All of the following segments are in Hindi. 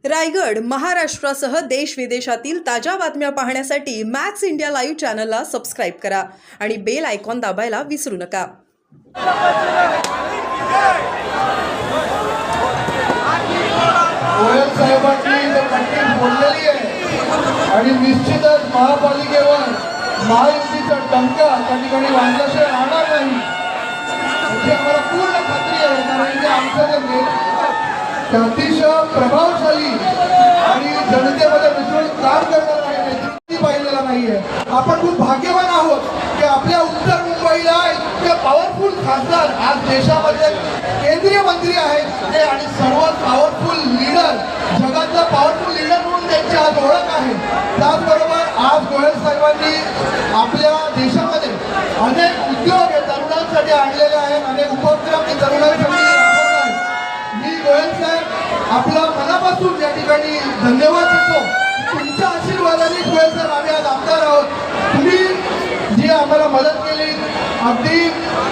रायगड, महाराष्ट्रासह देश विदेशातील ताज्या बातम्या पाहण्यासाठी मॅक्स इंडिया लाईव्ह चॅनलला सबस्क्राईब करा आणि बेल आयकॉन दाबायला विसरू नका. गोयल साहेबांनी कंटेंट बोललेली आहे आणि निश्चितच महापालिकेवर महायुतीचा टंका त्या ठिकाणी वाजल्याशिवाय राहणार नाही याची आम्हाला पूर्ण खात्री आहे. कारण की आमचं जे अतिशय प्रभावशाली आणि जनतेमध्ये मिसळून काम करणारा नेतृत्व पाहिलेला नाहीये. आपण खूप भाग्यवान आहोत की आपल्या उत्तर मुंबईला इतके पॉवरफुल खासदार आज देशामध्ये केंद्रीय मंत्री आहेत ते आणि सर्वात पॉवरफुल लीडर, जगातला पॉवरफुल लीडर म्हणून त्यांची आज ओळख आहे. त्याचबरोबर आज गोयल साहेबांनी आपल्या देशामध्ये अनेक उद्योग हे तरुणांसाठी आणलेले आहेत, अनेक उपक्रम हे तरुणांसाठी राबवत आहेत. मी गोयल साहेब आपला मनापासून या ठिकाणी धन्यवाद देतो. तुमच्या आशीर्वादाने गोयल साहेब आम्ही आज आमदार आहोत. तुम्ही जी आम्हाला मदत केली अगदी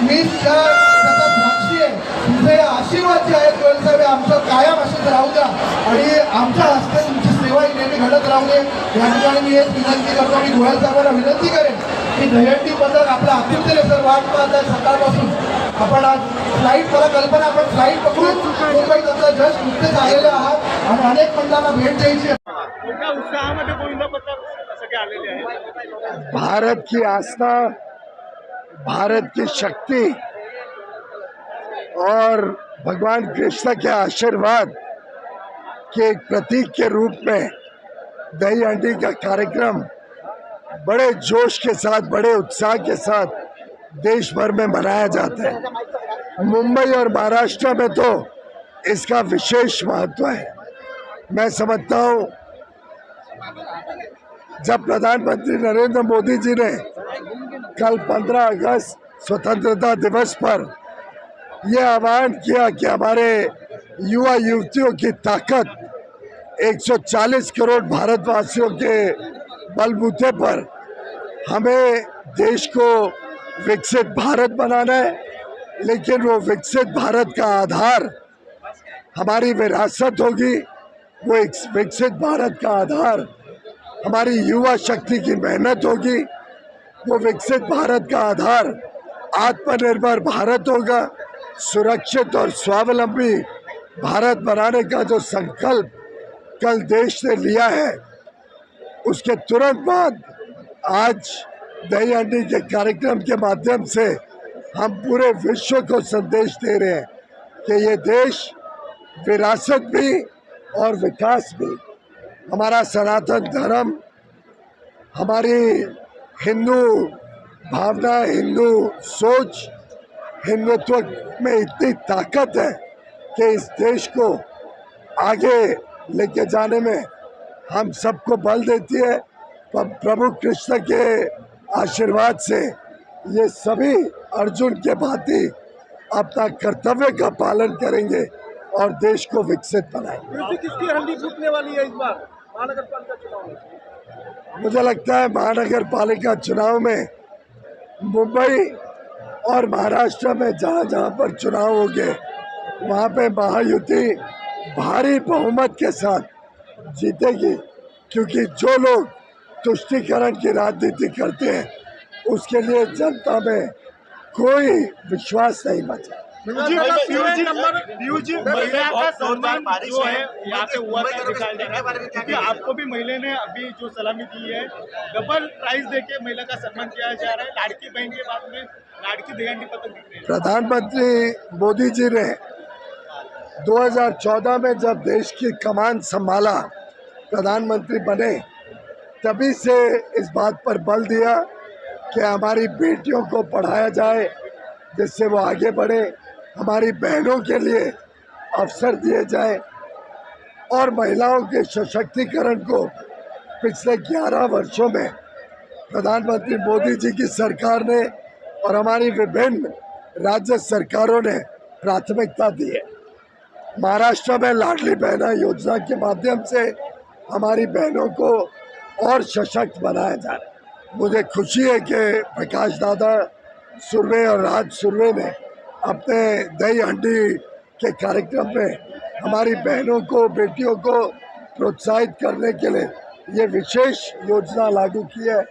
मी त्याचा साक्षी आहे. तुमचे आशीर्वाद जे आहेत गोयल साहेब आमचं कायम असेच राहू द्या आणि आमच्या हस्ते तुमची सेवा ही नेहमी घडत राहू दे. या ठिकाणी मी एक विनंती करतो आणि गोयल साहेबांना विनंती करेन की दहीहंडी पथक आपला आतुरतेने सर वाट पाहत आहे सकाळपासून. आपण आज फ्लाईट, मला कल्पना आपण फ्लाईट पकडून मुंबईत आता जस्ट नुकतेच आलेले आहात आणि अनेक मंडळांना भेट द्यायची आहे. उत्साहामध्ये गोविंदा पथक सगळे आलेले आहेत. भारत की आस्था, भारत की शक्ति और भगवान कृष्ण के आशीर्वाद के एक प्रतीक के रूप में दही हंडी का कार्यक्रम बड़े जोश के साथ, बड़े उत्साह के साथ देश भर में मनाया जाता है. मुंबई और महाराष्ट्र में तो इसका विशेष महत्व है. मैं समझता हूँ जब प्रधानमंत्री नरेंद्र मोदी जी ने कल 15 अगस्त स्वतंत्रता दिवस पर यह आह्वान किया कि हमारे युवा युवतियों की ताकत 140 करोड़ भारतवासियों के बलबूते पर हमें देश को विकसित भारत बनाना है, लेकिन वो विकसित भारत का आधार हमारी विरासत होगी. वो एक विकसित भारत का आधार हमारी युवा शक्ति की मेहनत होगी. वो विकसित भारत का आधार आत्मनिर्भर भारत होगा. सुरक्षित और स्वावलंबी भारत बनाने का जो संकल्प कल देश ने लिया है, उसके तुरंत बाद आज दही हंडी के कार्यक्रम के माध्यम से हम पूरे विश्व को संदेश दे रहे हैं कि ये देश विरासत भी और विकास भी, हमारा सनातन धर्म, हमारी हिंदू भावना, हिंदू सोच, हिंदुत्व में इतनी ताकत है कि इस देश को आगे लेके जाने में हम सबको बल देती है. प्रभु कृष्ण के आशीर्वाद से ये सभी अर्जुन के भांति अपना कर्तव्य का पालन करेंगे और देश को विकसित बनाएंगे. किसकी हंडी फूटने वाली है इस बार महानगर पालिका चुनाव में? मुझे लगता है महानगर पालिका चुनाव में मुंबई और महाराष्ट्र में जहाँ जहाँ पर चुनाव होंगे वहाँ पे महायुति भारी बहुमत के साथ जीतेगी, क्योंकि जो लोग तुष्टीकरण की राजनीति करते हैं उसके लिए जनता में कोई विश्वास नहीं बचा. महिला का सम्मान जो है यहाँ पे हुआ था दिखाया जा रहा है, क्योंकि आपको भी महिला ने अभी जो सलामी दी है, डबल प्राइज देके महिला का सम्मान किया जा रहा है. लाड़की बहन के बाद में लाड़की दही हंडी पथक दिख रही है. प्रधानमंत्री मोदी जी ने 2014 में जब देश की कमान संभाला, प्रधानमंत्री बने, तभी से इस बात पर बल दिया कि हमारी बेटियों को पढ़ाया जाए जिससे वो आगे बढ़े, हमारी बहनों के लिए अवसर दिए जाए और महिलाओं के सशक्तिकरण को पिछले 11 वर्षों में प्रधानमंत्री मोदी जी की सरकार ने और हमारी विभिन्न राज्य सरकारों ने प्राथमिकता दी है. महाराष्ट्र में लाडली बहना योजना के माध्यम से हमारी बहनों को और सशक्त बनाया जा रहा है. मुझे खुशी है कि प्रकाश दादा सुर्वे और राज सुर्वे ने अपने दही हंडी के कार्यक्रम में हमारी बहनों को, बेटियों को प्रोत्साहित करने के लिए ये विशेष योजना लागू की है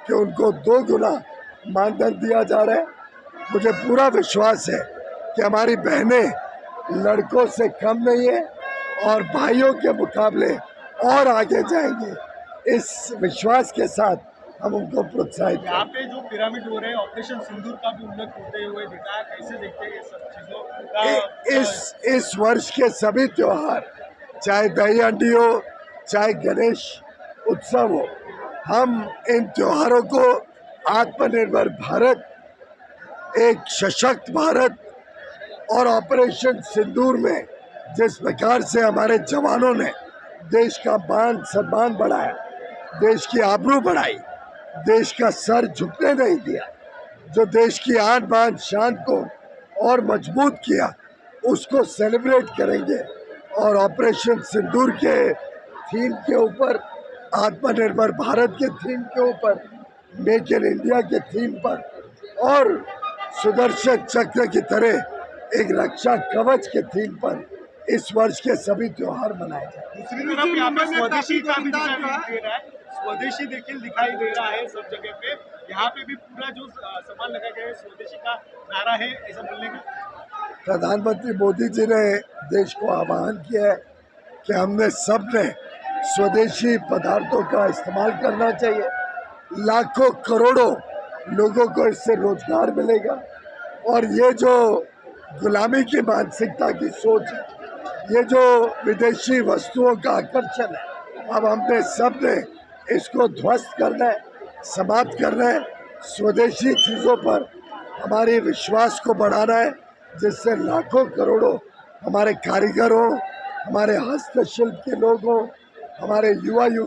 कि उनको 2 गुना मानधन दिया जा रहा है। मुझे पूरा विश्वास है कि हमारी बहनें लड़कों से कम नहीं है और भाइयों के मुकाबले और आगे जाएंगी। इस विश्वास के साथ हम उनको प्रोत्साहित यहाँ करें। पे जो पिरामिड हो रहे हैं, ऑपरेशन सिंदूर का भी उल्लेख होते हुए दिखा है, कैसे देखते हैं ये सब चीजों का? इस वर्ष के सभी त्योहार, चाहे दही हंडी हो, चाहे गणेश उत्सव हो, हम इन त्योहारों को आत्मनिर्भर भारत, एक सशक्त भारत और ऑपरेशन सिंदूर में जिस प्रकार से हमारे जवानों ने देश का मान सम्मान बढ़ाया, देश की आबरू बढ़ाई, देश का सर झुकने नहीं दिया, जो देश की आन बान शान को और मजबूत किया, उसको सेलिब्रेट करेंगे। और ऑपरेशन सिंदूर के थीम के ऊपर, आत्मनिर्भर भारत के थीम के ऊपर, मेक इन इंडिया के थीम पर और सुदर्शन चक्र की तरह एक रक्षा कवच के थीम पर इस वर्ष के सभी त्योहार मनाए जाए। दूसरी तरफ यहाँ पे स्वदेशी का भी दिखाई दे रहा है, स्वदेशी देखिल दिखाई दे रहा है सब जगह पे। यहाँ पे भी पूरा जो सामान लगा गया है, स्वदेशी का नारा है, ऐसा बोलने का। प्रधानमंत्री मोदी जी ने देश को आह्वान किया है कि हमने सब ने स्वदेशी पदार्थों का इस्तेमाल करना चाहिए। लाखों करोड़ों लोगों को इससे रोजगार मिलेगा और ये जो गुलामी की मानसिकता की सोच है, ये जो विदेशी वस्तुओं का आकर्षण है, अब हमने सब ने इसको ध्वस्त करना है, समाप्त करना है। स्वदेशी चीज़ों पर हमारे विश्वास को बढ़ाना है, जिससे लाखों करोड़ों हमारे कारीगर हों, हमारे हस्तशिल्प के लोग हों, हमारे युवा